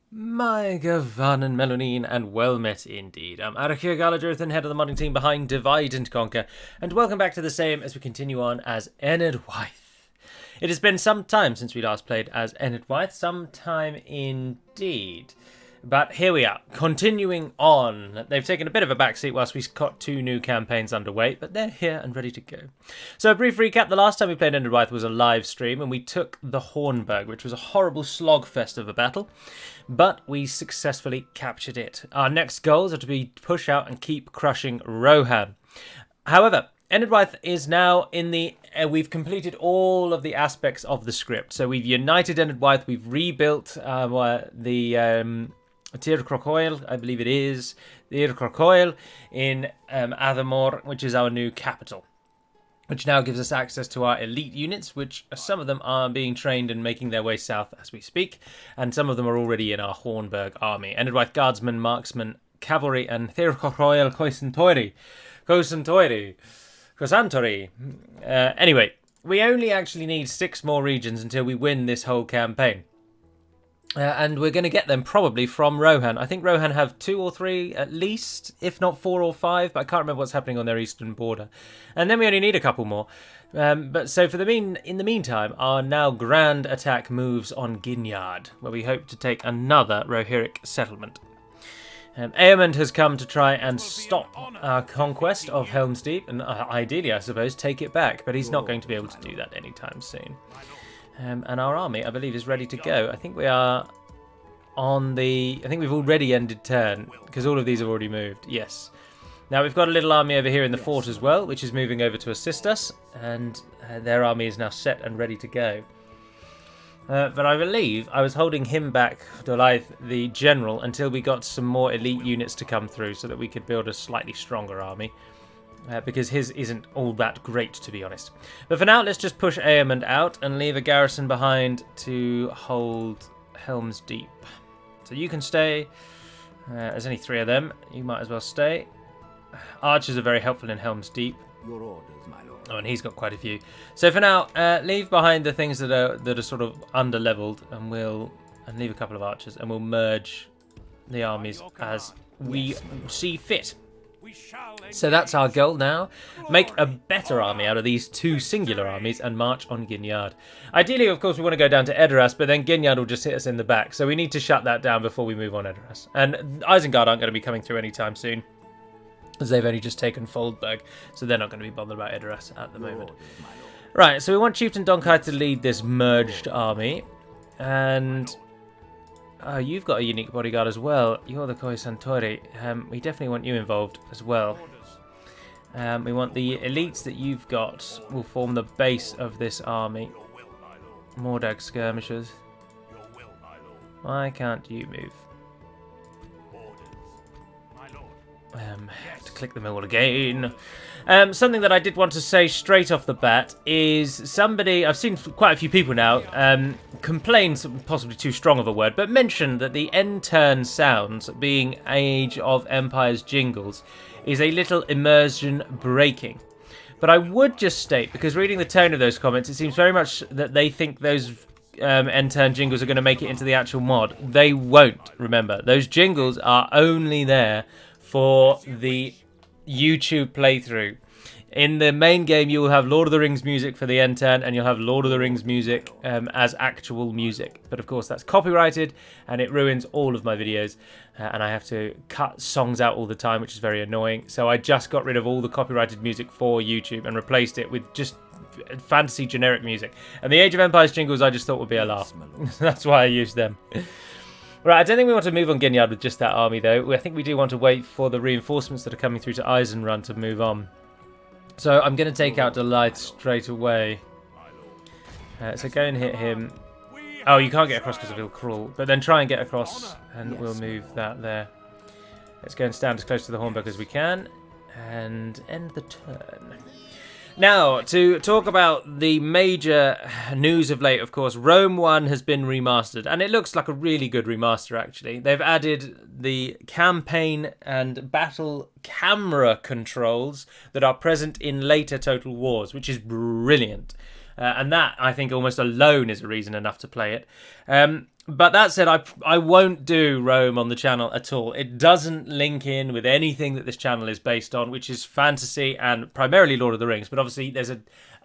My Gavan and Melonine, and well met indeed. I'm Arakir Galadrothan, head of the modding team behind Divide and Conquer, and welcome back to the same as we continue on as Enedwaith. It has been some time since we last played as Enedwaith, some time indeed. But here we are, continuing on. They've taken a bit of a backseat whilst we got 2 new campaigns underway, but they're here and ready to go. So a brief recap, the last time we played Enedwaith was a live stream, and we took the Hornburg, which was a horrible slogfest of a battle, but we successfully captured it. Our next goals are to be push out and keep crushing Rohan. However, Enedwaith is now in the... we've completed all of the aspects of the script. So we've united Enedwaith, we've rebuilt the... Tir Crocoil, I believe it is, Tir Crocoil in Athamor, which is our new capital, which now gives us access to our elite units, which some of them are being trained and making their way south as we speak, and some of them are already in our Hornburg army. Enedwaith Guardsmen, Marksmen, Cavalry, and Tir Crocoil Cosantori. Anyway, we only actually need 6 more regions until we win this whole campaign. And we're going to get them probably from Rohan. I think Rohan have 2 or 3 at least, if not 4 or 5, but I can't remember what's happening on their eastern border. And then we only need a couple more. But so in the meantime, our now grand attack moves on Ginyard, where we hope to take another Rohirric settlement. Eamond has come to try and stop our conquest of Helm's Deep, and ideally, I suppose, take it back, but he's not going to be able to do that anytime soon. And our army, I believe, is ready to go. I think we are on the... I think we've already ended turn, because all of these have already moved. Yes. Now, we've got a little army over here in the fort as well, which is moving over to assist us, and their army is now set and ready to go. But I believe I was holding him back, Dolaith, the general, until we got some more elite units to come through so that we could build a slightly stronger army. Because his isn't all that great, to be honest. But for now, let's just push Eamond out and leave a garrison behind to hold Helm's Deep. So you can stay. There's only 3 of them. You might as well stay. Archers are very helpful in Helm's Deep. Your orders, my lord. Oh, and he's got quite a few. So for now, leave behind the things that are sort of under-leveled, and leave a couple of archers, and we'll merge the armies as we see fit. So that's our goal now. Make a better army out of these 2 singular armies and march on Ginyard. Ideally, of course, we want to go down to Edoras, but then Ginyard will just hit us in the back. So we need to shut that down before we move on Edoras. And Isengard aren't going to be coming through anytime soon, as they've only just taken Foldberg. So they're not going to be bothered about Edoras at the moment. Right, so we want Chieftain Donkai to lead this merged army. And... oh, you've got a unique bodyguard as well. You're the Koi Santori. We definitely want you involved as well. We want the elites that you've got will form the base of this army. Mordag skirmishers. Why can't you move? I have to click them all again. Something that I did want to say straight off the bat is somebody, I've seen quite a few people now, complain, possibly too strong of a word, but mention that the end turn sounds, being Age of Empires jingles, is a little immersion breaking. But I would just state, because reading the tone of those comments, it seems very much that they think those end turn jingles are going to make it into the actual mod. They won't, remember. Those jingles are only there for the YouTube playthrough. In the main game, you will have Lord of the Rings music for the end turn, and you'll have Lord of the Rings music as actual music. But of course, that's copyrighted, and it ruins all of my videos, and I have to cut songs out all the time, which is very annoying. So I just got rid of all the copyrighted music for YouTube and replaced it with just fantasy generic music. And the Age of Empires jingles I just thought would be a laugh. That's why I used them. Right, I don't think we want to move on Ginyard with just that army, though. I think we do want to wait for the reinforcements that are coming through to Eisenrun to move on. So I'm going to take out Delaith straight away. So go and hit him. Oh, you can't get across because he'll crawl. But then try and get across, and we'll move that there. Let's go and stand as close to the Hornburg as we can. And end the turn. Now, to talk about the major news of late, of course, Rome 1 has been remastered, and it looks like a really good remaster, actually. They've added the campaign and battle camera controls that are present in later Total Wars, which is brilliant. And that, I think, almost alone is a reason enough to play it. But that said, I won't do Rome on the channel at all. It doesn't link in with anything that this channel is based on, which is fantasy and primarily Lord of the Rings. But obviously there's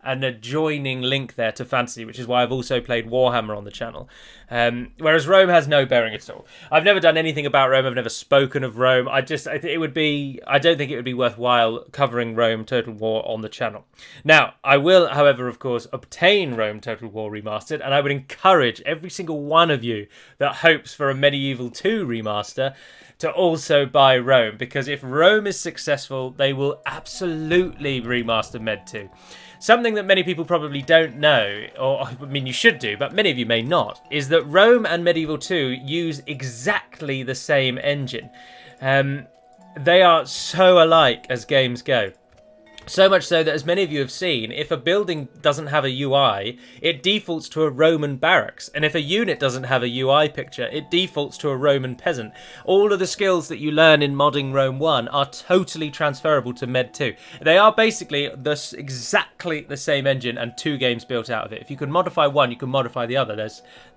an adjoining link there to fantasy, which is why I've also played Warhammer on the channel. Whereas Rome has no bearing at all. I've never done anything about Rome. I've never spoken of Rome. I don't think it would be worthwhile covering Rome Total War on the channel. Now, I will, however, of course, obtain Rome Total War Remastered, and I would encourage every single one of you that hopes for a Medieval 2 remaster to also buy Rome, because if Rome is successful, they will absolutely remaster Med 2. Something that many people probably don't know, or I mean you should do, but many of you may not, is that Rome and Medieval 2 use exactly the same engine. They are so alike as games go. So much so that, as many of you have seen, if a building doesn't have a UI, it defaults to a Roman barracks. And if a unit doesn't have a UI picture, it defaults to a Roman peasant. All of the skills that you learn in modding Rome 1 are totally transferable to Med 2. They are basically exactly the same engine and 2 games built out of it. If you can modify one, you can modify the other.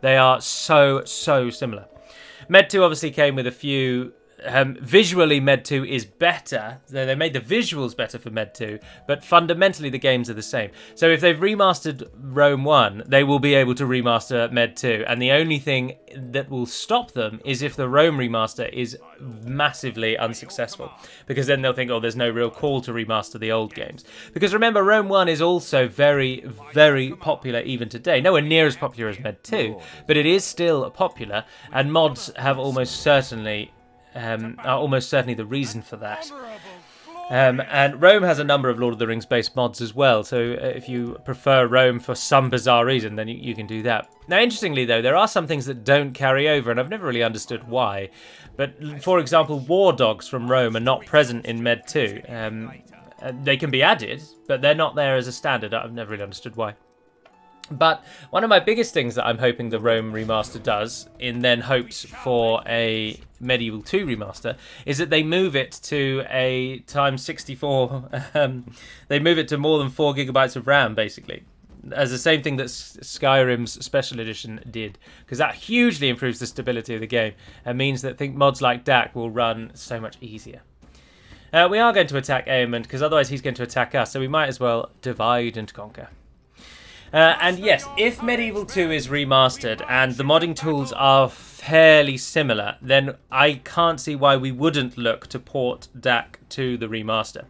They are so similar. Med 2 obviously came with a few... visually, Med 2 is better. They made the visuals better for Med 2, but fundamentally the games are the same. So if they've remastered Rome 1, they will be able to remaster Med 2, and the only thing that will stop them is if the Rome remaster is massively unsuccessful, because then they'll think, oh, there's no real call to remaster the old games. Because remember, Rome 1 is also very popular even today. Nowhere near as popular as Med 2, but it is still popular, and mods have almost certainly the reason for that. And Rome has a number of Lord of the Rings based mods as well, so if you prefer Rome for some bizarre reason, then you can do that. Now, interestingly though, there are some things that don't carry over, and I've never really understood why. But for example, war dogs from Rome are not present in Med 2. They can be added, but they're not there as a standard. I've never really understood why. But one of my biggest things that I'm hoping the Rome remaster does, in then hopes for a Medieval 2 remaster, is that they move it to a times 64. They move it to more than 4 gigabytes of RAM, basically, as the same thing that Skyrim's Special Edition did, because that hugely improves the stability of the game and means that mods like DaC will run so much easier. We are going to attack Aemond, because otherwise he's going to attack us, so we might as well divide and conquer. And yes, if Medieval 2 is remastered and the modding tools are fairly similar, then I can't see why we wouldn't look to port DaC to the remaster.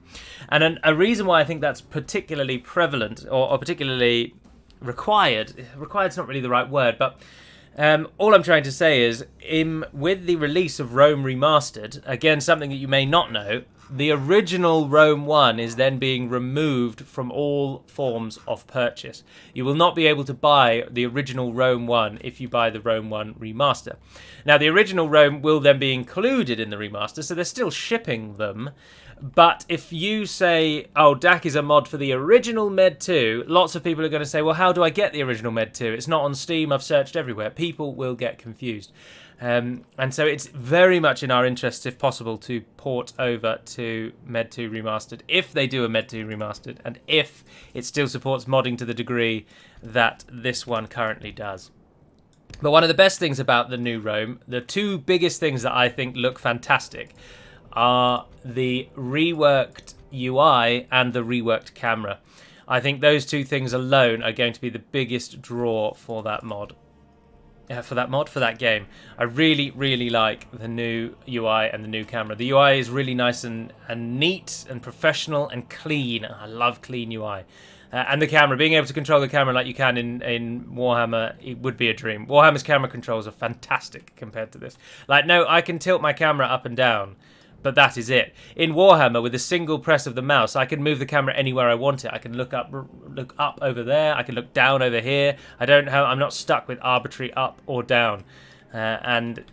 And a reason why I think that's particularly prevalent or particularly required is not really the right word, but all I'm trying to say is, with the release of Rome Remastered, again, something that you may not know, the original Rome 1 is then being removed from all forms of purchase. You will not be able to buy the original Rome 1 if you buy the Rome 1 remaster. Now, the original Rome will then be included in the remaster, so they're still shipping them. But if you say, oh, DaC is a mod for the original Med 2, lots of people are going to say, well, how do I get the original Med 2? It's not on Steam, I've searched everywhere. People will get confused. And so it's very much in our interest, if possible, to port over to Med 2 Remastered, if they do a Med 2 Remastered, and if it still supports modding to the degree that this one currently does. But one of the best things about the new Rome, the 2 biggest things that I think look fantastic, are the reworked UI and the reworked camera. I think those 2 things alone are going to be the biggest draw for that mod. For that game. I really like the new UI and the new camera. The UI is really nice and neat and professional and clean. I love clean UI. And the camera, being able to control the camera like you can in Warhammer, it would be a dream. Warhammer's camera controls are fantastic compared to this. Like, no, I can tilt my camera up and down, but that is it. In Warhammer, with a single press of the mouse, I can move the camera anywhere I want it. I can look up over there. I can look down over here. I'm not stuck with arbitrary up or down. And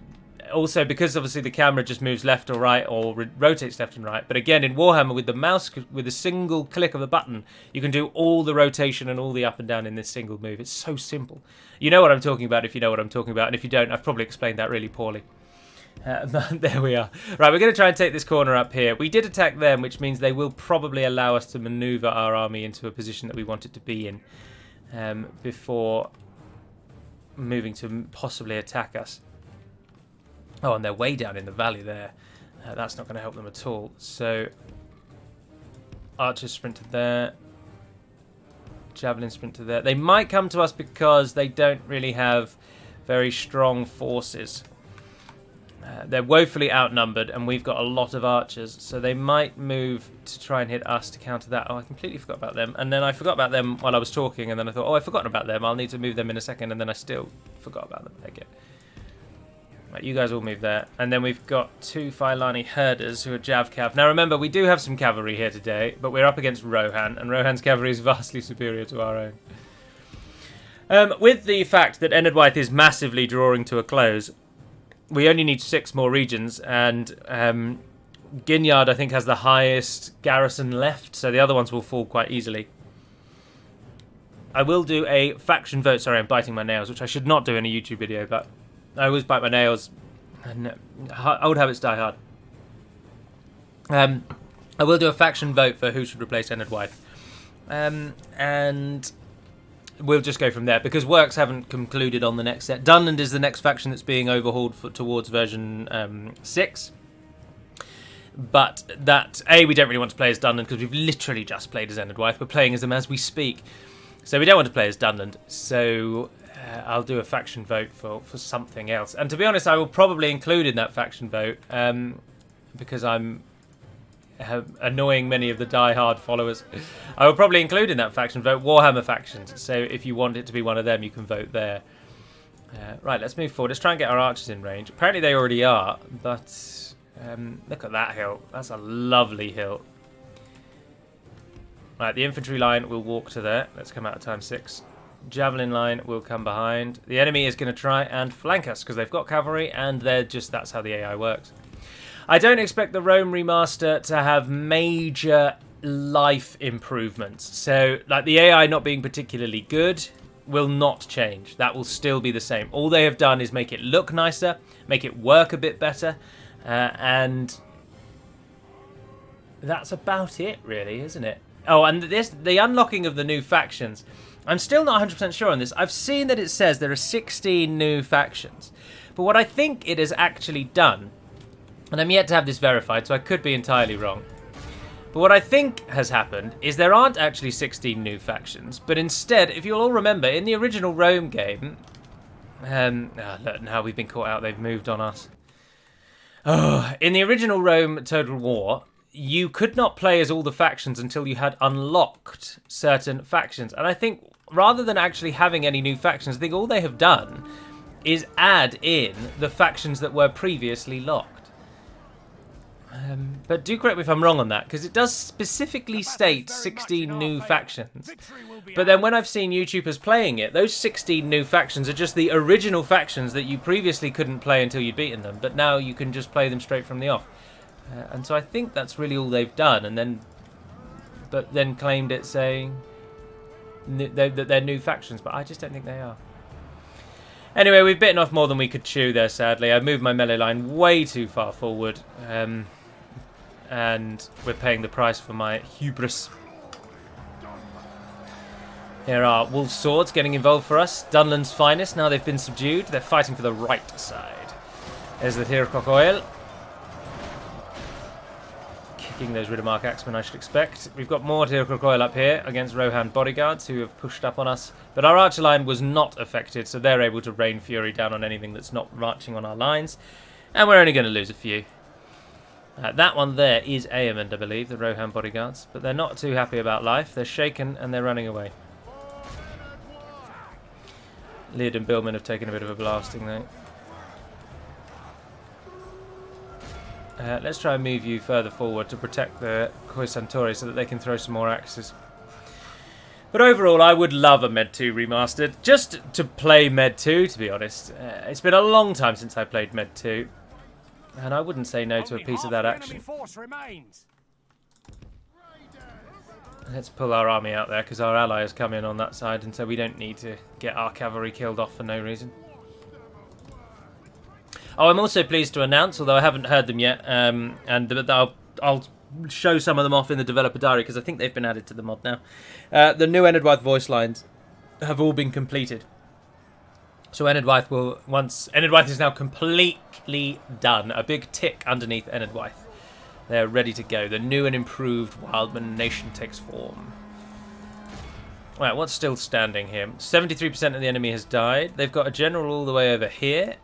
also, because obviously the camera just moves left or right or rotates left and right. But again, in Warhammer, with the mouse, with a single click of the button, you can do all the rotation and all the up and down in this single move. It's so simple. You know what I'm talking about if you know what I'm talking about. And if you don't, I've probably explained that really poorly. There we are. Right, we're going to try and take this corner up here. We did attack them, which means they will probably allow us to maneuver our army into a position that we want it to be in. before moving to possibly attack us. Oh, and they're way down in the valley there. That's not going to help them at all. So, archers sprint to there. Javelin sprint to there. They might come to us because they don't really have very strong forces. They're woefully outnumbered, and we've got a lot of archers, so they might move to try and hit us to counter that. Oh, I completely forgot about them, and then I forgot about them while I was talking, and then I thought, oh, I've forgotten about them, I'll need to move them in a second, and then I still forgot about them again. Right, you guys all move there, and then we've got 2 Phylani herders who are Jav-Cav. Now remember, we do have some cavalry here today, but we're up against Rohan, and Rohan's cavalry is vastly superior to our own. With the fact that Enedwaith is massively drawing to a close, we only need 6 more regions, and Ginyard, I think, has the highest garrison left, so the other ones will fall quite easily. I will do a faction vote. Sorry, I'm biting my nails, which I should not do in a YouTube video, but I always bite my nails, and old habits die hard. I will do a faction vote for who should replace Enedwaith, and we'll just go from there, because works haven't concluded on the next set. Dunland is the next faction that's being overhauled towards version 6. But that, we don't really want to play as Dunland, because we've literally just played as Enedwaith. We're playing as them as we speak. So we don't want to play as Dunland. So I'll do a faction vote for something else. And to be honest, I will probably include in that faction vote, because I'm annoying many of the die-hard followers. I will probably include in that faction vote Warhammer factions, so if you want it to be one of them, you can vote there. Right, let's move forward. Let's try and get our archers in range. Apparently they already are, but look at that hill. That's a lovely hill. Right, the infantry line will walk to there. Let's come out of time 6. Javelin line will come behind. The enemy is going to try and flank us, because they've got cavalry, and that's how the AI works. I don't expect the Rome remaster to have major life improvements. So, like, the AI not being particularly good will not change. That will still be the same. All they have done is make it look nicer, make it work a bit better, and that's about it, really, isn't it? Oh, and the unlocking of the new factions. I'm still not 100% sure on this. I've seen that it says there are 16 new factions. But what I think it has actually done, and I'm yet to have this verified, so I could be entirely wrong. But what I think has happened is there aren't actually 16 new factions, but instead, if you'll all remember, in the original Rome game... look, now we've been caught out, they've moved on us. Oh, in the original Rome Total War, you could not play as all the factions until you had unlocked certain factions. And I think, rather than actually having any new factions, I think all they have done is add in the factions that were previously locked. But do correct me if I'm wrong on that, because it does specifically state 16 new factions. But then when I've seen YouTubers playing it, those 16 new factions are just the original factions that you previously couldn't play until you'd beaten them, but now you can just play them straight from the off. And so I think that's really all they've done, and then claimed it saying that they're new factions, but I just don't think they are. Anyway, we've bitten off more than we could chew there, sadly. I moved my melee line way too far forward, and we're paying the price for my hubris. Here are Wolf Swords getting involved for us. Dunland's finest, now they've been subdued. They're fighting for the right side. There's the Tircock Oil. Kicking those Riddermark Axemen, I should expect. We've got more Tircock Oil up here against Rohan bodyguards who have pushed up on us. But our archer line was not affected, so they're able to rain fury down on anything that's not marching on our lines. And we're only going to lose a few. That one there is Aemond, I believe, the Rohan bodyguards. But they're not too happy about life. They're shaken and they're running away. Leard and Billman have taken a bit of a blasting though. Let's try and move you further forward to protect the Khoi Santori so that they can throw some more axes. But overall, I would love a Med 2 remastered. Just to play Med 2, to be honest. It's been a long time since I played Med 2. And I wouldn't say no to a piece of that action. Let's pull our army out there, because our ally has come in on that side, and so we don't need to get our cavalry killed off for no reason. Oh, I'm also pleased to announce, although I haven't heard them yet, and I'll show some of them off in the developer diary, because I think they've been added to the mod now. The new Enedwaith voice lines have all been completed. So Enedwaith Enedwaith is now completely done. A big tick underneath Enedwaith. They're ready to go. The new and improved Wildman nation takes form. Right, what's still standing here? 73% of the enemy has died. They've got a general all the way over here.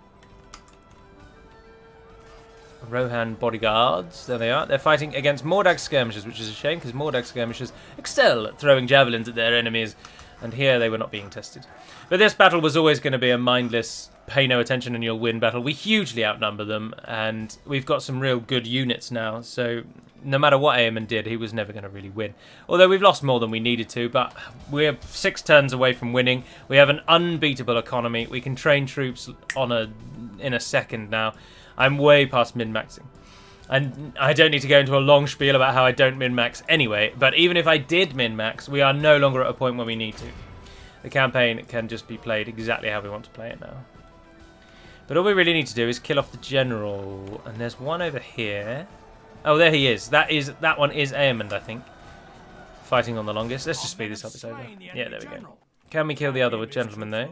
Rohan bodyguards. There they are. They're fighting against Mordag skirmishers, which is a shame because Mordag skirmishers excel at throwing javelins at their enemies. And here they were not being tested. But this battle was always going to be a mindless, pay no attention and you'll win battle. We hugely outnumber them, and we've got some real good units now. So no matter what Eamon did, he was never going to really win. Although we've lost more than we needed to, but we're 6 turns away from winning. We have an unbeatable economy. We can train troops in a second now. I'm way past min-maxing. And I don't need to go into a long spiel about how I don't min-max anyway, but even if I did min-max, we are no longer at a point where we need to. The campaign can just be played exactly how we want to play it now. But all we really need to do is kill off the general. And there's one over here. Oh, there he is. That one is Eamon, I think. Fighting on the longest. Let's just speed this up. It's over. Yeah, there we go. Can we kill the other gentleman, though?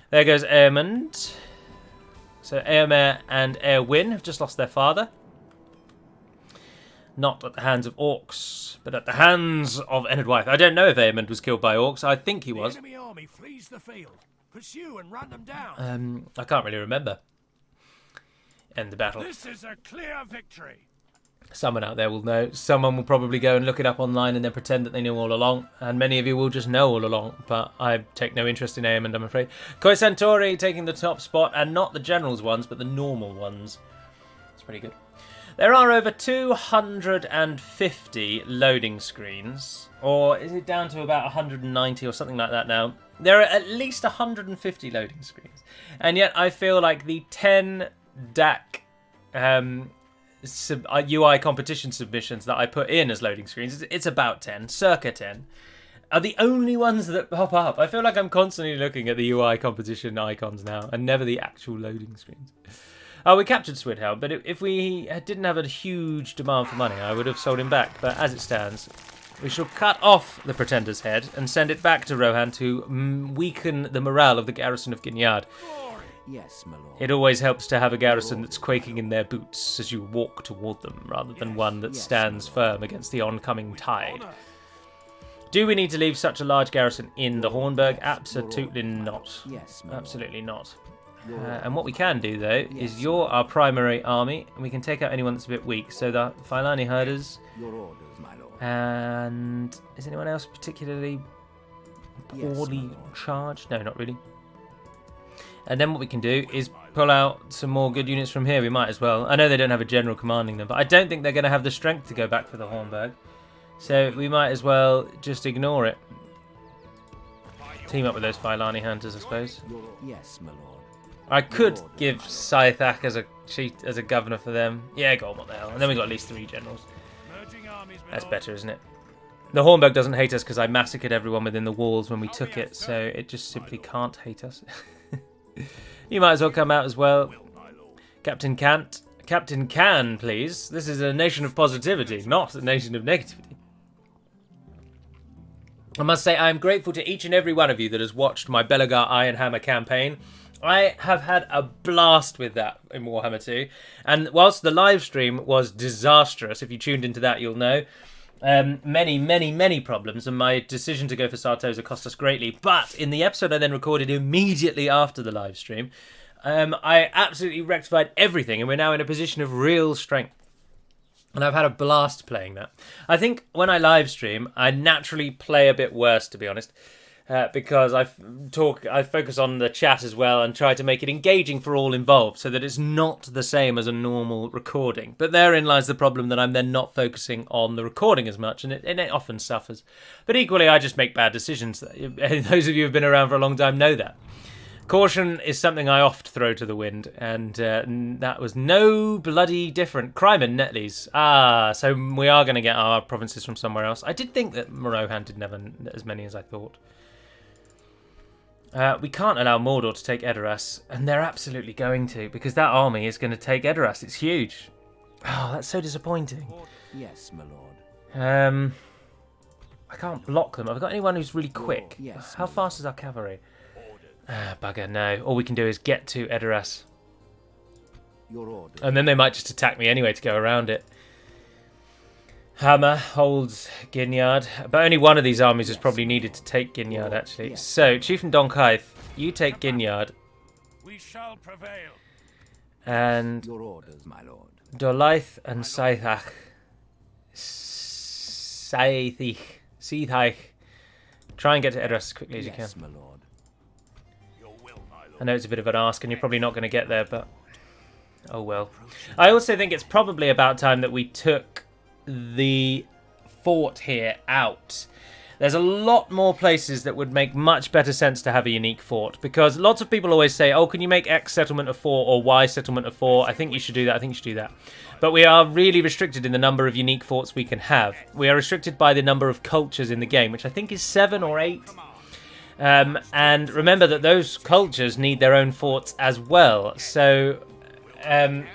There goes Eamon. So Eomer and Eowyn have just lost their father. Not at the hands of orcs, but at the hands of Enedwaith. I don't know if Eamon was killed by orcs. I think he was. The enemy army flees the field. Pursue and run them down. I can't really remember. End the battle. This is a clear victory. Someone out there will know. Someone will probably go and look it up online and then pretend that they knew all along. And many of you will just know all along. But I take no interest in Eamon, I'm afraid. Koi Centauri taking the top spot. And not the generals ones, but the normal ones. It's pretty good. There are over 250 loading screens. Or is it down to about 190 or something like that now? There are at least 150 loading screens. And yet I feel like the 10 DaC UI competition submissions that I put in as loading screens, it's about 10, circa 10, are the only ones that pop up. I feel like I'm constantly looking at the UI competition icons now and never the actual loading screens. Oh, we captured Swidhelm, but if we didn't have a huge demand for money, I would have sold him back. But as it stands, we shall cut off the Pretender's head and send it back to Rohan to weaken the morale of the garrison of Ginyard. Yes, my lord. It always helps to have a garrison that's quaking in their boots as you walk toward them, rather than one that stands firm against the oncoming tide. Do we need to leave such a large garrison in the Hornburg? Absolutely not. Absolutely not. And what we can do, though, is you're our primary army, and we can take out anyone that's a bit weak. So the Filani herders. And is anyone else particularly poorly charged? No, not really. And then what we can do is pull out some more good units from here. We might as well. I know they don't have a general commanding them, but I don't think they're going to have the strength to go back for the Hornburg. So we might as well just ignore it. Team up with those Filani hunters, I suppose. Yes, my lord. I could give Scythak as a governor for them. Yeah, go on, what the hell. And then we got at least 3 generals. That's better, isn't it? The Hornburg doesn't hate us because I massacred everyone within the walls when we took it, so it just simply can't hate us. You might as well come out as well. Captain Kant. Captain Can, please. This is a nation of positivity, not a nation of negativity. I must say I am grateful to each and every one of you that has watched my Belagar Iron Hammer campaign. I have had a blast with that in Warhammer 2. And whilst the live stream was disastrous, if you tuned into that you'll know, many problems, and my decision to go for Sartosa cost us greatly. But in the episode I then recorded immediately after the live stream, I absolutely rectified everything, and we're now in a position of real strength. And I've had a blast playing that. I think when I live stream, I naturally play a bit worse, to be honest, because I focus on the chat as well and try to make it engaging for all involved, so that it's not the same as a normal recording. But therein lies the problem, that I'm then not focusing on the recording as much, and it often suffers. But equally, I just make bad decisions. Those of you who have been around for a long time know that. Caution is something I oft throw to the wind, and that was no bloody different. Crime and Netley's. So we are going to get our provinces from somewhere else. I did think that Rohan didn't have as many as I thought. We can't allow Mordor to take Edoras, and they're absolutely going to, because that army is going to take Edoras. It's huge. Oh, that's so disappointing. Yes, my lord. I can't block them. Have I got anyone who's really quick? Yes, How fast is our cavalry? Bugger, no. All we can do is get to Edoras. Your orders. And then they might just attack me anyway to go around it. Hammer holds Ginyard. But only one of these armies is probably needed to take Ginyard, actually. Yes. So, Chieftain Donkaith, you take Ginyard. We shall prevail. And Your orders, my lord. Dolaith and Scythach. Seithich. Try and get to Edoras as quickly as you can. Yes, my lord. Your will, my lord. I know it's a bit of an ask and you're probably not going to get there, but oh well. I also think it's probably about time that we took the fort here out. There's a lot more places that would make much better sense to have a unique fort, because lots of people always say, oh, can you make X settlement a fort or Y settlement a fort? I think you should do that, I think you should do that. But we are really restricted in the number of unique forts we can have. We are restricted by the number of cultures in the game, which I think is 7 or 8. And remember that those cultures need their own forts as well. So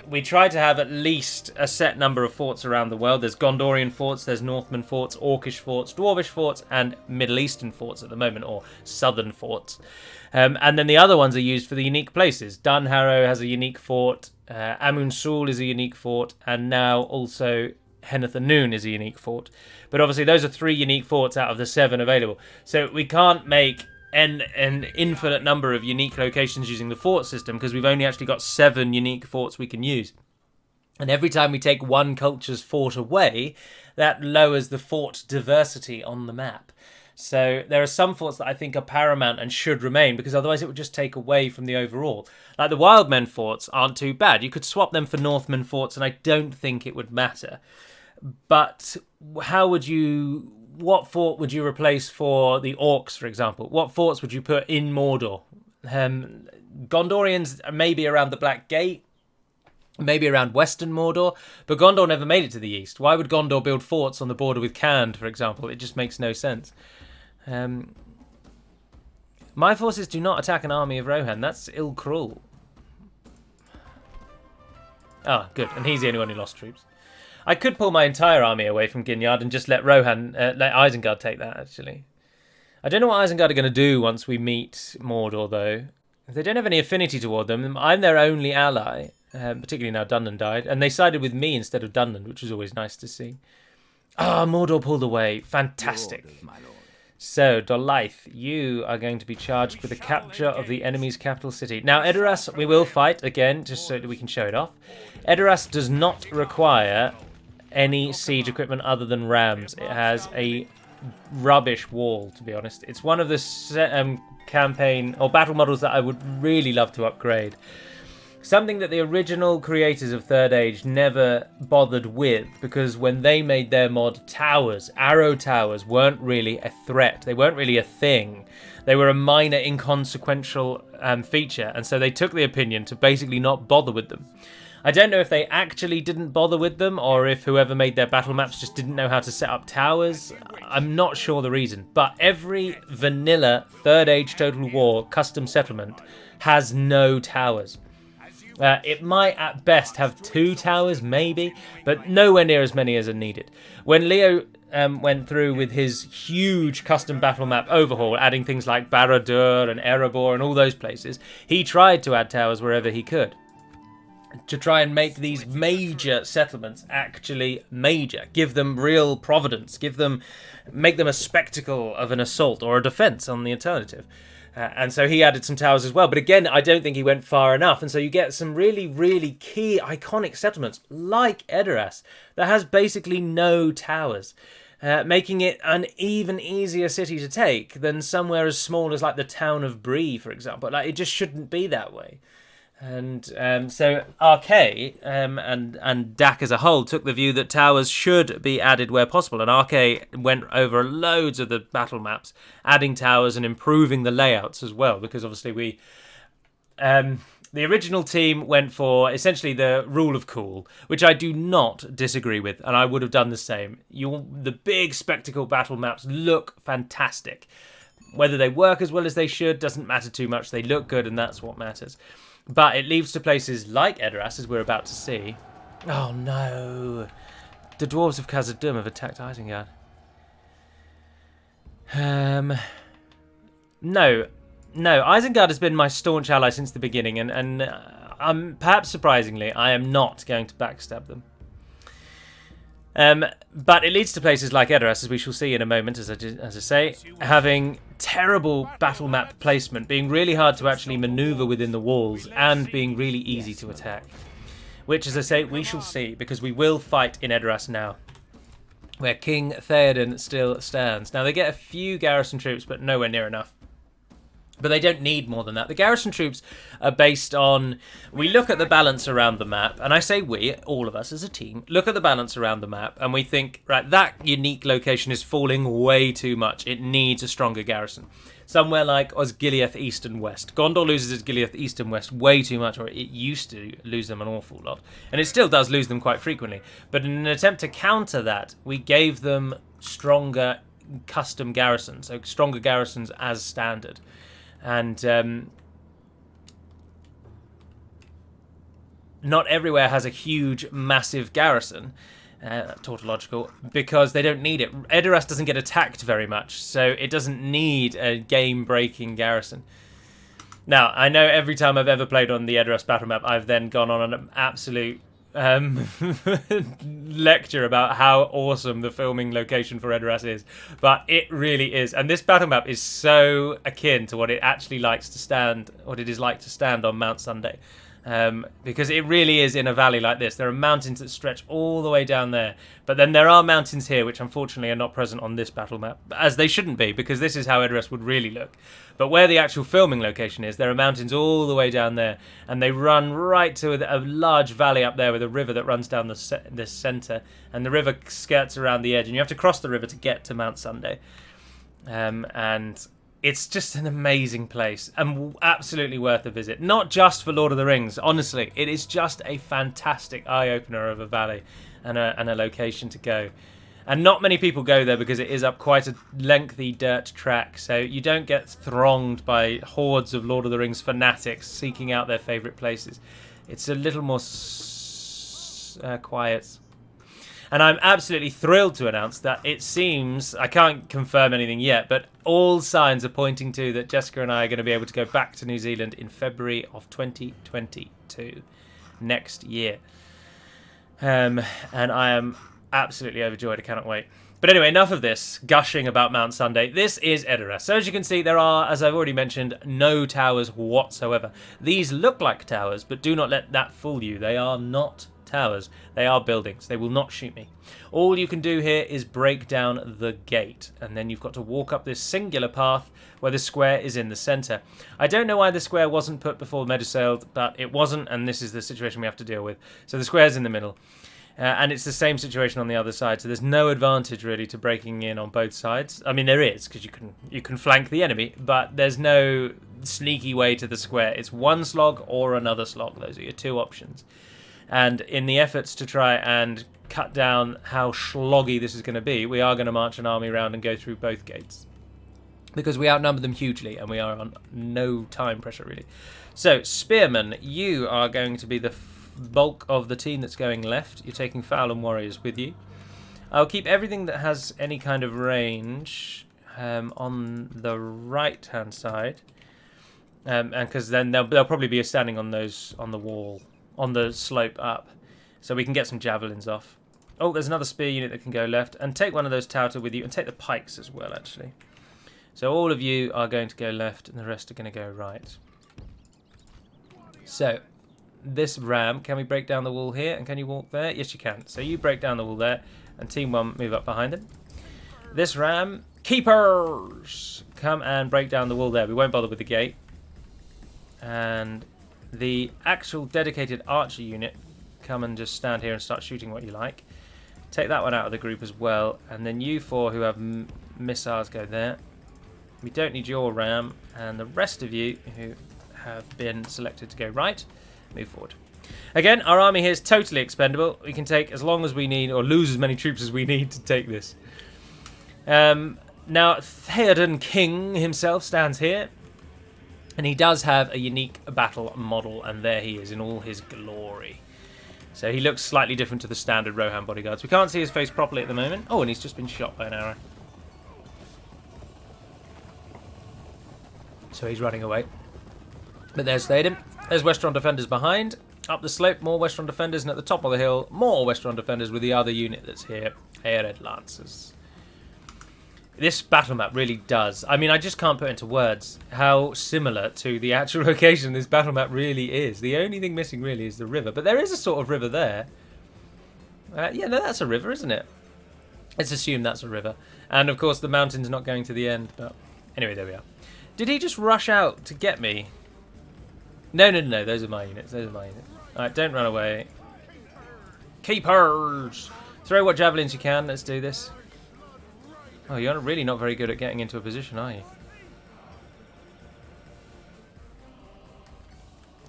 we try to have at least a set number of forts around the world. There's Gondorian forts, there's Northman forts, Orcish forts, Dwarvish forts, and Middle Eastern forts at the moment, or Southern forts. And then the other ones are used for the unique places. Dunharrow has a unique fort, Amun Sul is a unique fort, and now also Henneth Noon is a unique fort. But obviously those are 3 unique forts out of the 7 available. So we can't make an infinite number of unique locations using the fort system, because we've only actually got 7 unique forts we can use. And every time we take one culture's fort away, that lowers the fort diversity on the map. So there are some forts that I think are paramount and should remain, because otherwise it would just take away from the overall. Like the Wildmen forts aren't too bad. You could swap them for Northmen forts and I don't think it would matter. But how would you... What fort would you replace for the Orcs, for example? What forts would you put in Mordor? Gondorians maybe around the Black Gate, maybe around Western Mordor, but Gondor never made it to the east. Why would Gondor build forts on the border with Khand, for example? It just makes no sense. My forces do not attack an army of Rohan. That's ill-cruel. Ah, good. And he's the only one who lost troops. I could pull my entire army away from Ginyard and just let let Isengard take that, actually. I don't know what Isengard are going to do once we meet Mordor, though. They don't have any affinity toward them. I'm their only ally, particularly now Dunland died. And they sided with me instead of Dunland, which was always nice to see. Ah, Mordor pulled away. Fantastic. Orders, my lord. So, Dolaith, you are going to be charged with the capture of the enemy's capital city. Now, Edoras, we will fight again, just so that we can show it off. Edoras does not require any siege equipment other than rams. It has a rubbish wall, to be honest. It's one of the campaign or battle models that I would really love to upgrade. Something that the original creators of Third Age never bothered with, because when they made their mod, towers, arrow towers, weren't really a threat. They weren't really a thing. They were a minor, inconsequential feature, and so they took the opinion to basically not bother with them. I don't know if they actually didn't bother with them, or if whoever made their battle maps just didn't know how to set up towers. I'm not sure the reason, but every vanilla Third Age Total War custom settlement has no towers. It might at best have 2 towers, maybe, but nowhere near as many as are needed. When Leo went through with his huge custom battle map overhaul, adding things like Barad-dûr and Erebor and all those places, he tried to add towers wherever he could, to try and make these major settlements actually major, give them real providence, make them a spectacle of an assault or a defense on the alternative. And so he added some towers as well. But again, I don't think he went far enough. And so you get some really, really key, iconic settlements like Edoras that has basically no towers, making it an even easier city to take than somewhere as small as like the town of Bree, for example. Like, it just shouldn't be that way. And so RK and DaC as a whole took the view that towers should be added where possible. And RK went over loads of the battle maps, adding towers and improving the layouts as well. Because obviously the original team went for essentially the rule of cool, which I do not disagree with. And I would have done the same. The big spectacle battle maps look fantastic. Whether they work as well as they should doesn't matter too much. They look good, and that's what matters. But it leads to places like Edoras, as we're about to see. Oh no! The dwarves of Khazad-dûm have attacked Isengard. No. Isengard has been my staunch ally since the beginning, and perhaps surprisingly, I am not going to backstab them. But it leads to places like Edoras, as we shall see in a moment, as I say, having terrible battle map placement, being really hard to actually maneuver within the walls, and being really easy to attack. Which, as I say, we shall see, because we will fight in Edoras now, where King Theoden still stands. Now, they get a few garrison troops, but nowhere near enough. But they don't need more than that. The garrison troops are based on... We look at the balance around the map, and I say we, all of us as a team, look at the balance around the map, and we think, right, that unique location is falling way too much. It needs a stronger garrison. Somewhere like Osgiliath East and West. Gondor loses Osgiliath East and West way too much, or it used to lose them an awful lot. And it still does lose them quite frequently. But in an attempt to counter that, we gave them stronger custom garrisons, so stronger garrisons as standard. And not everywhere has a huge, massive garrison, tautological, because they don't need it. Edoras doesn't get attacked very much, so it doesn't need a game-breaking garrison. Now, I know every time I've ever played on the Edoras battle map, I've then gone on an absolute lecture about how awesome the filming location for Edoras is, but it really is. And this battle map is so akin to what it actually likes to stand, what it is like to stand on Mount Sunday, because it really is in a valley like this. There are mountains that stretch all the way down there, but then there are mountains here which unfortunately are not present on this battle map, as they shouldn't be, because this is how Edoras would really look. But where the actual filming location is, there are mountains all the way down there, and they run right to a large valley up there with a river that runs down the centre, and the river skirts around the edge, and you have to cross the river to get to Mount Sunday. And it's just an amazing place, and absolutely worth a visit. Not just for Lord of the Rings, honestly. It is just a fantastic eye-opener of a valley and a location to go. And not many people go there because it is up quite a lengthy dirt track, so you don't get thronged by hordes of Lord of the Rings fanatics seeking out their favourite places. It's a little more quiet. And I'm absolutely thrilled to announce that it seems, I can't confirm anything yet, but all signs are pointing to that Jessica and I are going to be able to go back to New Zealand in February of 2022, next year. And I am absolutely overjoyed. I cannot wait. But anyway, enough of this gushing about Mount Sunday. This is Edoras. So as you can see, there are, as I've already mentioned, no towers whatsoever. These look like towers, but do not let that fool you. They are not towers. They are buildings. They will not shoot me. All you can do here is break down the gate, and then you've got to walk up this singular path where the square is in the centre. I don't know why the square wasn't put before Meadowsailed, but it wasn't, and this is the situation we have to deal with. So the square's in the middle. And it's the same situation on the other side, so there's no advantage really to breaking in on both sides. I mean, there is, because you can flank the enemy, but there's no sneaky way to the square. It's one slog or another slog. Those are your two options. And in the efforts to try and cut down how sloggy this is going to be, we are going to march an army around and go through both gates, because we outnumber them hugely, and we are on no time pressure really. So, Spearman, you are going to be the bulk of the team that's going left. You're taking Fowlin warriors with you. I'll keep everything that has any kind of range on the right hand side, and because then they'll probably be standing on those on the wall on the slope up, so we can get some javelins off. Oh, there's another spear unit that can go left, and take one of those Tauta with you, and take the pikes as well actually. So all of you are going to go left and the rest are going to go right. So this ram, can we break down the wall here, and can you walk there? Yes you can. So you break down the wall there, and team 1 move up behind them. This ram, keepers, come and break down the wall there. We won't bother with the gate. And the actual dedicated archer unit, come and just stand here and start shooting what you like. Take that one out of the group as well, and then you 4 who have missiles go there. We don't need your ram, and the rest of you who have been selected to go right, move forward. Again, our army here is totally expendable. We can take as long as we need, or lose as many troops as we need to take this. Now, Theoden King himself stands here, and he does have a unique battle model, and there he is in all his glory. So he looks slightly different to the standard Rohan bodyguards. We can't see his face properly at the moment. Oh, and he's just been shot by an arrow. So he's running away. But there's Thaden. There's Westron defenders behind. Up the slope, more Westron defenders, and at the top of the hill, more Westron defenders with the other unit that's here, Red Lancers. This battle map really does. I mean, I just can't put into words how similar to the actual location this battle map really is. The only thing missing really is the river, but there is a sort of river there. Yeah, no, that's a river, isn't it? Let's assume that's a river. And of course, the mountain's not going to the end, but anyway, there we are. Did he just rush out to get me? No, those are my units. Those are my units. Alright, don't run away. Keepers! Throw what javelins you can. Let's do this. Oh, you're really not very good at getting into a position, are you?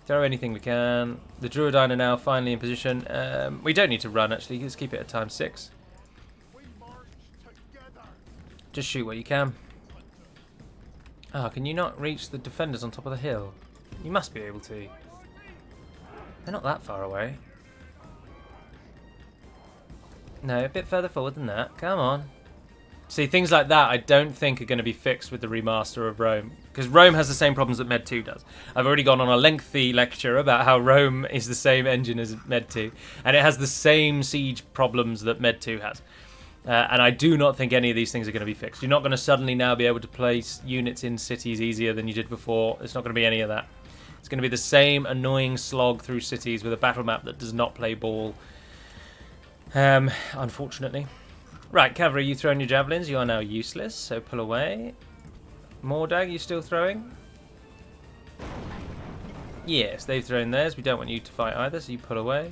Throw anything we can. The Druidine are now finally in position. We don't need to run, actually. Let's keep it at ×6. Just shoot what you can. Oh, can you not reach the defenders on top of the hill? You must be able to. They're not that far away. No, a bit further forward than that. Come on. See, things like that I don't think are going to be fixed with the remaster of Rome. Because Rome has the same problems that Med 2 does. I've already gone on a lengthy lecture about how Rome is the same engine as Med 2. And it has the same siege problems that Med 2 has. And I do not think any of these things are going to be fixed. You're not going to suddenly now be able to place units in cities easier than you did before. It's not going to be any of that. It's going to be the same annoying slog through cities with a battle map that does not play ball. Unfortunately. Right, cavalry, you throwing your javelins. You are now useless, so pull away. Mordag, you still throwing? Yes, they've thrown theirs. We don't want you to fight either, so you pull away.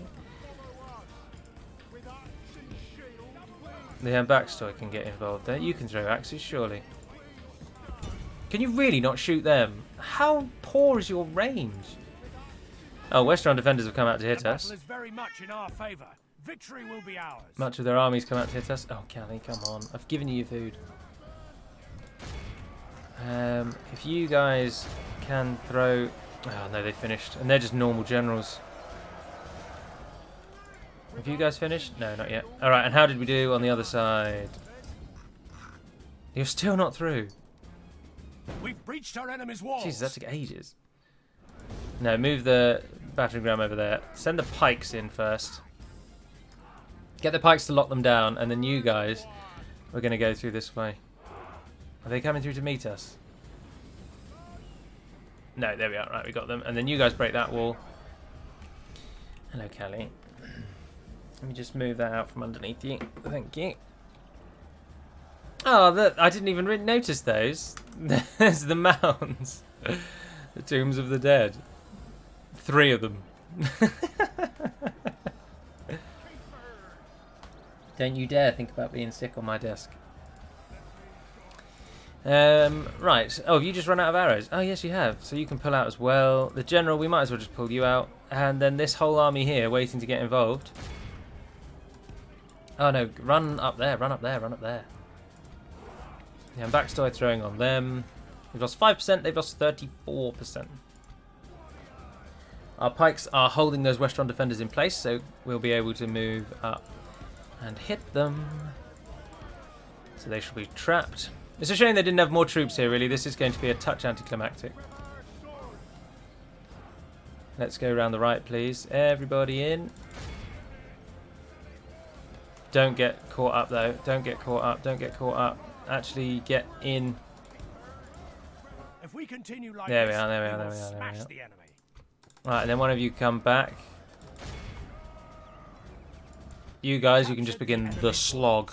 The backstory can get involved there. You can throw axes, surely. Can you really not shoot them? How poor is your range? Oh, Westron defenders have come out to hit us. The battle is very much in our favour. Victory will be ours. Much of their armies come out to hit us. Oh, Callie, come on. I've given you your food. If you guys can throw... Oh, no, they finished. And they're just normal generals. Have you guys finished? No, not yet. Alright, and how did we do on the other side? You're still not through. We've breached our enemy's walls. Jesus, that took ages. No, move the battering ram over there. Send the pikes in first. Get the pikes to lock them down, and then you guys are going to go through this way. Are they coming through to meet us? No, there we are. Right, we got them. And then you guys break that wall. Hello, Callie. Let me just move that out from underneath you. Thank you. Oh, I didn't even notice those. There's the mounds. The tombs of the dead. 3 of them. Don't you dare think about being sick on my desk. Right. Oh, have you just run out of arrows? Oh, yes, you have. So you can pull out as well. The general, we might as well just pull you out. And then this whole army here waiting to get involved. Oh, no. Run up there. Run up there. Run up there. Yeah, I'm backstory throwing on them. We've lost 5%. They've lost 34%. Our pikes are holding those Westron defenders in place, so we'll be able to move up and hit them. So they shall be trapped. It's a shame they didn't have more troops here, really. This is going to be a touch anticlimactic. Let's go around the right, please. Everybody in. Don't get caught up, though. Don't get caught up. Don't get caught up. Actually, get in. If we continue like there we this, are, there we are, we there will we are, there we smash are. the enemy. Right, and then one of you come back. You guys, you can just begin the slog.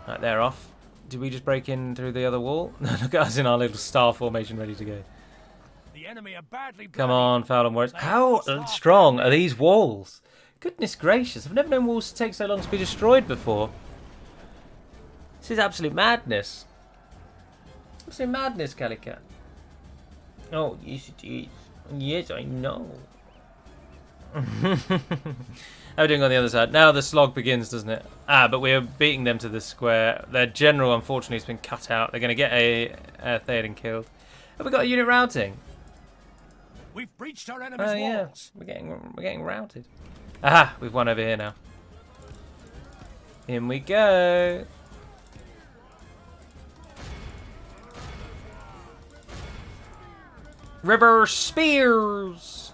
Right, they're off. Did we just break in through the other wall? Look at us in our little star formation ready to go. The enemy are badly Come on, foul and words. How strong are these walls? Goodness gracious, I've never known walls to take so long to be destroyed before. This is absolute madness. Absolute madness, Calicat. Oh, yes it is. Yes, I know. How are we doing on the other side? Now the slog begins, doesn't it? Ah, but we're beating them to the square. Their general, unfortunately, has been cut out. They're going to get a Theoden killed. Have we got a unit routing? We've breached our enemy's walls. We're getting routed. Aha, we've won over here now. In we go. River spears.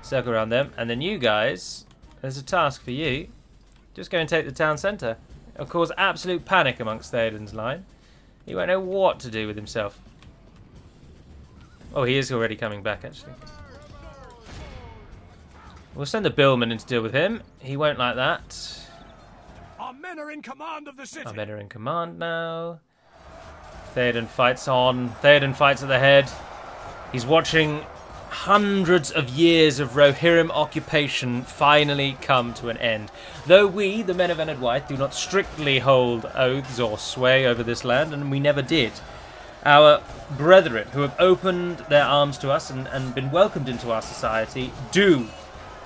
Circle around them, and then you guys, there's a task for you. Just go and take the town centre. It'll cause absolute panic amongst Theoden's line. He won't know what to do with himself. Oh, he is already coming back, actually. We'll send the Billman in to deal with him. He won't like that. Our men are in command of the city. Our men are in command now. Theoden fights on. Theoden fights at the head. He's watching hundreds of years of Rohirrim occupation finally come to an end. Though we, the men of Enedwaith, do not strictly hold oaths or sway over this land, and we never did. Our brethren, who have opened their arms to us and been welcomed into our society, do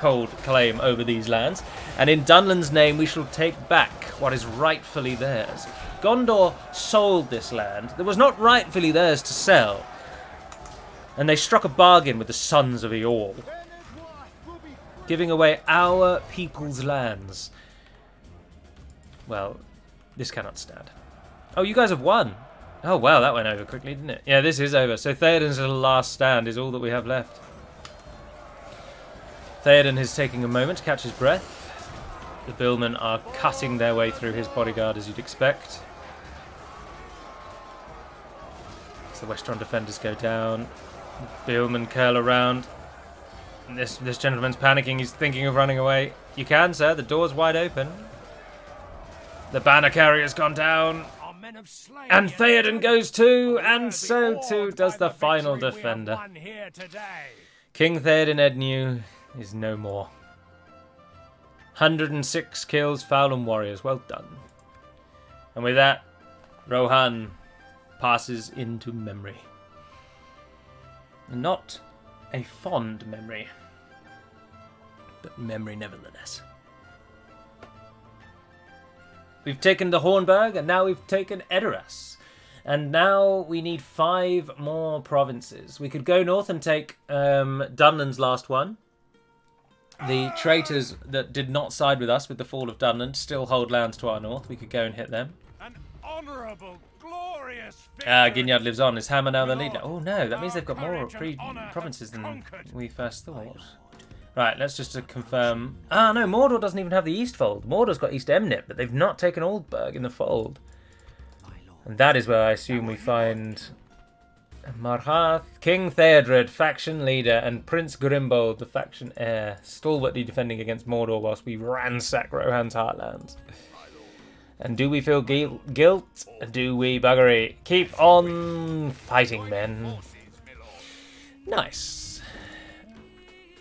hold claim over these lands, and in Dunland's name we shall take back what is rightfully theirs. Gondor sold this land that was not rightfully theirs to sell, and they struck a bargain with the sons of Eorl, giving away our people's lands. Well, this cannot stand. Oh, you guys have won. Oh, wow, that went over quickly, didn't it? Yeah, this is over. So Theoden's little last stand is all that we have left. Theoden is taking a moment to catch his breath. The Billmen are cutting their way through his bodyguard, as you'd expect. So the Westron defenders go down. The Billmen curl around. And this gentleman's panicking. He's thinking of running away. You can, sir. The door's wide open. The banner carrier's gone down. And Theoden goes too, and so too does the final defender. King Theoden Ednew is no more. 106 kills, Fallen warriors. Well done. And with that, Rohan passes into memory. Not a fond memory, but memory nevertheless. We've taken the Hornburg, and now we've taken Edoras. And now we need 5 more provinces. We could go north and take Dunland's last one. The traitors that did not side with us with the fall of Dunland still hold lands to our north. We could go and hit them. An honourable, glorious Ginyard lives on. Is Hammer now the leader? Oh no, that means they've got more provinces than we first thought. Right, let's just confirm. Ah, no, Mordor doesn't even have the East Fold. Mordor's got East Emnet, but they've not taken Oldburg in the fold. And that is where I assume we find Marhath, King Theodred, faction leader, and Prince Grimbold, the faction heir, stalwartly defending against Mordor whilst we ransack Rohan's heartlands. And do we feel guilt? Do we buggery? Keep on fighting, men. Nice.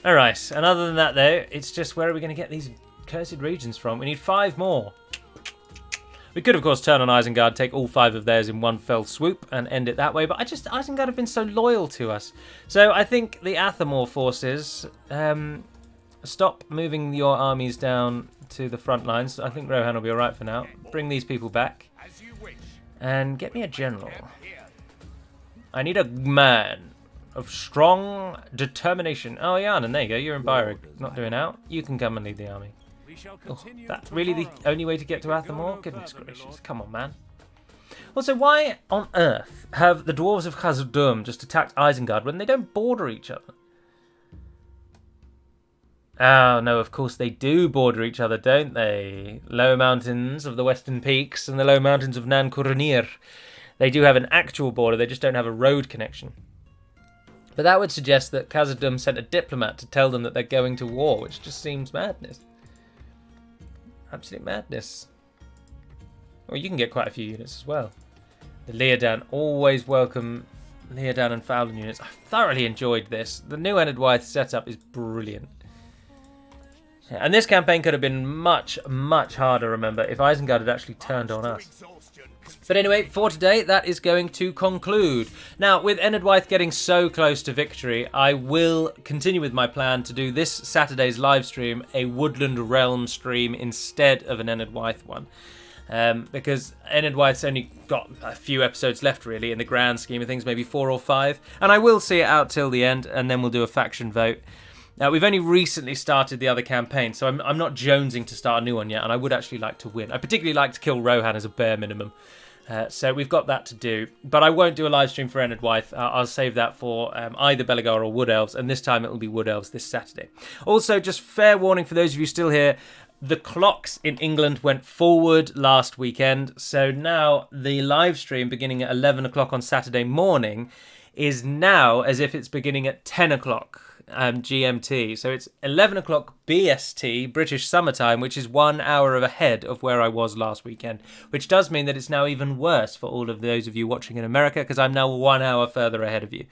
Alright, and other than that though, it's just where are we going to get these cursed regions from? We need 5 more. We could of course turn on Isengard, take all 5 of theirs in one fell swoop and end it that way, but Isengard have been so loyal to us. So I think the Athamor forces, stop moving your armies down to the front lines. I think Rohan will be alright for now. Bring these people back. And get me a general. I need a man of strong determination. Oh, Jan, and there you go. You're in Byrog. Not doing out. You can come and lead the army. Oh, that's really the only way to get to Athamor? Goodness gracious. Come on, man. Also, why on earth have the dwarves of Khazad-dûm just attacked Isengard when they don't border each other? Oh, no, of course they do border each other, don't they? Low mountains of the Western Peaks and the low mountains of Nan Kuranir. They do have an actual border, they just don't have a road connection. But that would suggest that Khazad-dûm sent a diplomat to tell them that they're going to war, which just seems madness. Absolute madness. Well, you can get quite a few units as well. The Leodan, always welcome Leodan and Fowlin units. I thoroughly enjoyed this. The new Enedwaith setup is brilliant. And this campaign could have been much, much harder, remember, if Isengard had actually turned on us. But anyway, for today, that is going to conclude. Now, with Enedwaith getting so close to victory, I will continue with my plan to do this Saturday's live stream a Woodland Realm stream instead of an Enedwaith one. Because Enedwaith's only got a few episodes left, really, in the grand scheme of things, maybe 4 or 5. And I will see it out till the end, and then we'll do a faction vote. Now, we've only recently started the other campaign, so I'm not jonesing to start a new one yet, and I would actually like to win. I particularly like to kill Rohan as a bare minimum. So we've got that to do, but I won't do a live stream for Enedwaith. I'll save that for either Belagar or Wood Elves, and this time it will be Wood Elves this Saturday. Also, just fair warning for those of you still here, the clocks in England went forward last weekend, so now the live stream beginning at 11 o'clock on Saturday morning is now as if it's beginning at 10 o'clock. GMT, so it's 11 o'clock BST, British summertime, which is 1 hour ahead of where I was last weekend, which does mean that it's now even worse for all of those of you watching in America, because I'm now 1 hour further ahead of you,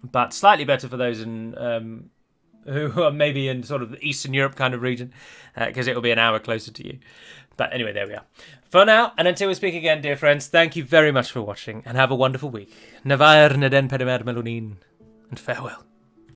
but slightly better for those in who are maybe in sort of the Eastern Europe kind of region, because it'll be an hour closer to you. But anyway, there we are. For now, and until we speak again, dear friends, thank you very much for watching, and have a wonderful week. Navair Neden Pedimer Melonin, and farewell.